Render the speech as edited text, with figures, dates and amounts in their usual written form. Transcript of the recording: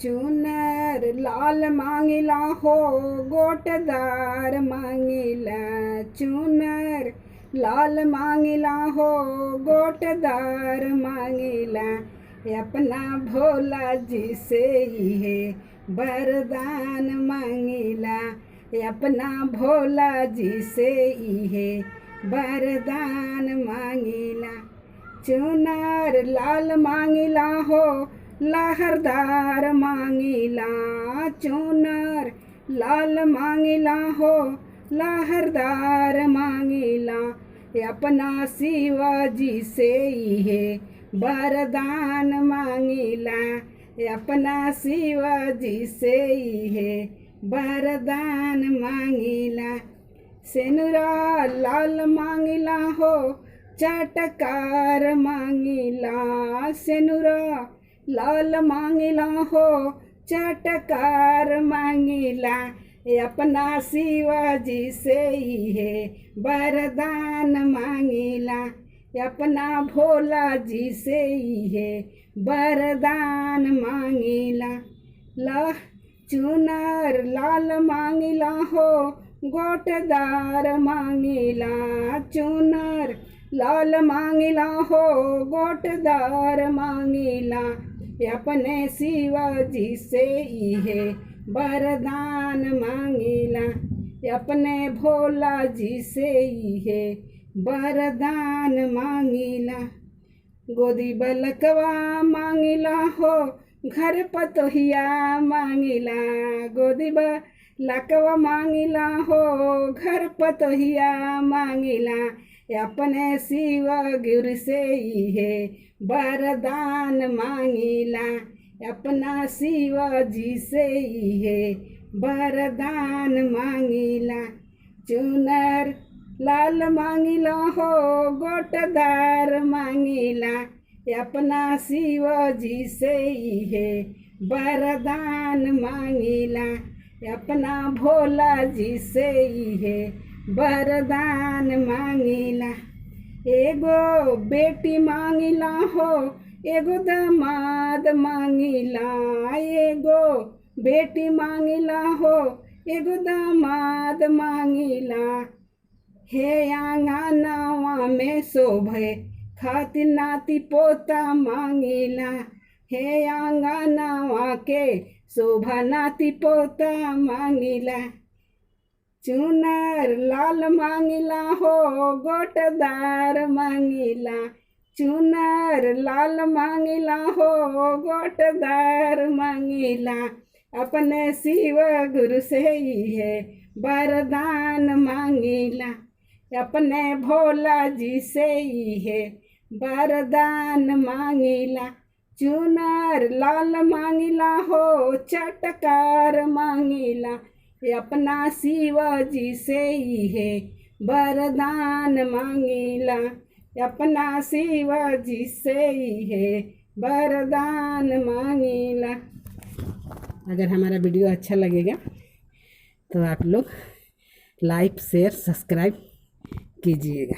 चुनर लाल मांगिला हो गोटदार मांगिला। चुनर लाल मांगिला हो गोटदार मांगिला। अपना भोला जी से ये वरदान मांगिला। अपना भोला जी से ये वरदान मांगिला। चुनर लाल मांगिला हो लहरदार मांगिला। चुनर लाल मांगिला हो लहरदार मांगिला। अपना शिवाजी से ये वरदान मांगिला। अपना शिवाजी से ये वरदान मांगिला। सेनुरा लाल मांगिला हो चटकार मांगिला। सेनुरा लाल मांगिला हो चटकार मांगिला। अपना शिवाजी से ये वरदान मांगिला। अपना भोला जी से ये वरदान मांगिला। चुनर लाल मांगिला हो गोटदार मांगिला। चुनर लाल मांगिला हो गोटदार मांगिला। अपने शिवाजी से ये वरदान मांगिला। अपने भोला जी से ये वरदान मांगिला। गोदी बलकवा मांगिला हो घर पतोहिया मांगिला। गोदी बलकवा मांगिला हो घर पतोहिया मांगिला। अपने शिव गुरु से ये वरदान मांगिला। अपना शिवाजी से ये वरदान मांगिला। चुनर लाल मांगिला हो गोटदार मांगिला। अपना शिवाजी से ये वरदान मांगिला। अपना भोला जी से ये वरदान मांगिला। एगो बेटी मांगिला हो एगो दामाद मांगिला। एगो बेटी मांगिला हो एगो दामाद मांगिला। हे आंगनवा में शोभे खातिर नाती पोता मांगिला। हे आंगनवा के शोभा नाती पोता मांगिला। चुनर लाल मांगिला हो गोटदार मांगिला। चुनर लाल मांगिला हो गोटदार मांगिला। अपने शिव गुरु से ये वरदान मांगिला। अपने भोला जी से ये वरदान मांगिला। चुनर लाल मांगिला हो चटकार मांगिला। अपना शिवाजी से ये वरदान मांगिला। अपना शिवाजी से ये वरदान मांगिला। अगर हमारा वीडियो अच्छा लगेगा तो आप लोग लाइक शेयर सब्सक्राइब कीजिएगा।